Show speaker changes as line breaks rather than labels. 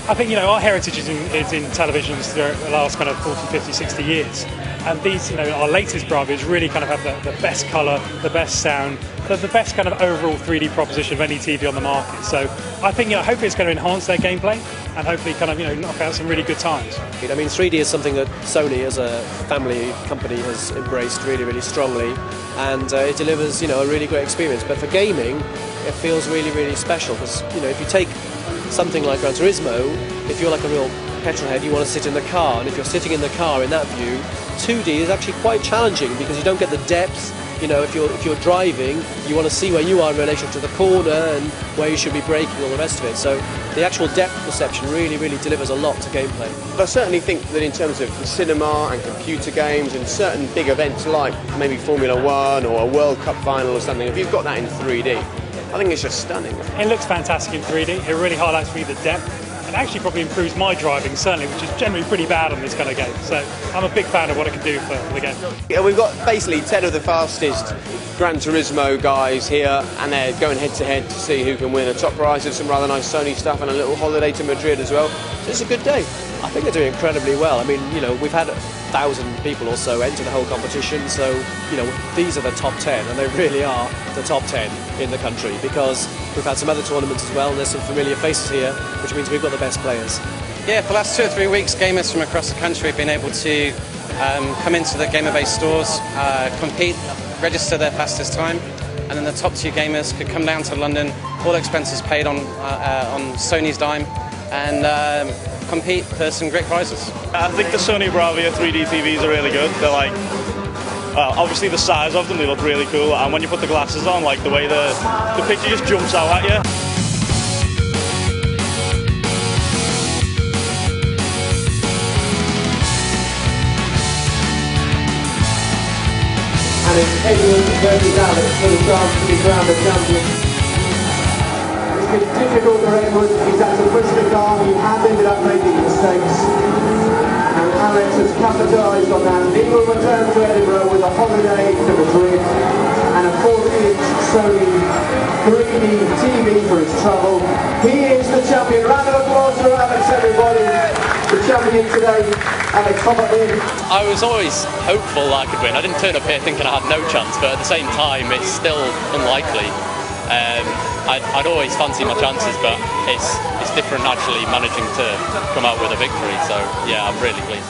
I think, our heritage is in televisions throughout the last kind of 40, 50, 60 years. And these, our latest Bravos really kind of have the best colour, the best sound, the best kind of overall 3D proposition of any TV on the market. So I think, hopefully it's going to enhance their gameplay and hopefully kind of, knock out some really good times.
I mean, 3D is something that Sony as a family company has embraced really, really strongly, and it delivers, a really great experience. But for gaming, it feels really, really special because, if you take something like Gran Turismo, if you're like a real petrolhead, you want to sit in the car, and if you're sitting in the car in that view, 2D is actually quite challenging because you don't get the depth. If you're driving, you want to see where you are in relation to the corner and where you should be braking, all the rest of it. So the actual depth perception really, really delivers a lot to gameplay.
I certainly think that in terms of cinema and computer games and certain big events like maybe Formula 1 or a World Cup final or something, if you've got that in 3D, I think it's just stunning.
It looks fantastic in 3D. It really highlights for me the depth. And actually probably improves my driving, certainly, which is generally pretty bad on this kind of game. So I'm a big fan of what it can do for the game.
Yeah, we've got basically 10 of the fastest Gran Turismo guys here, and they're going head-to-head to see who can win a top prize of some rather nice Sony stuff and a little holiday to Madrid as well. So it's a good day.
I think they're doing incredibly well. I mean, we've had 1,000 people or so enter the whole competition, so, these are the top 10, and they really are the top 10 in the country, because we've had some other tournaments as well, and there's some familiar faces here, which means we've got the best players.
Yeah, for the last 2 or 3 weeks, gamers from across the country have been able to come into the gamer-based stores, compete, register their fastest time, and then the top 2 gamers could come down to London, all expenses paid on Sony's dime, and compete for some great prizes.
I think the Sony Bravia 3D TVs are really good. They're like, well, obviously the size of them, they look really cool, and when you put the glasses on, like the way the picture just jumps out at you.
And it's Edward versus Alex for the chance to be crowned a champion. It's been difficult for Edward. He's had to push the car. He has ended up making mistakes. And Alex has capitalised on that. He will return to Edinburgh with a holiday to Madrid and a 40-inch Sony 3D TV for his travel. He is the champion. Round of applause for Alex, everybody. The champion today, Alex, hop up in.
I was always hopeful that I could win. I didn't turn up here thinking I had no chance, but at the same time, it's still unlikely. I'd always fancy my chances, but it's different actually managing to come out with a victory. So yeah, I'm really pleased.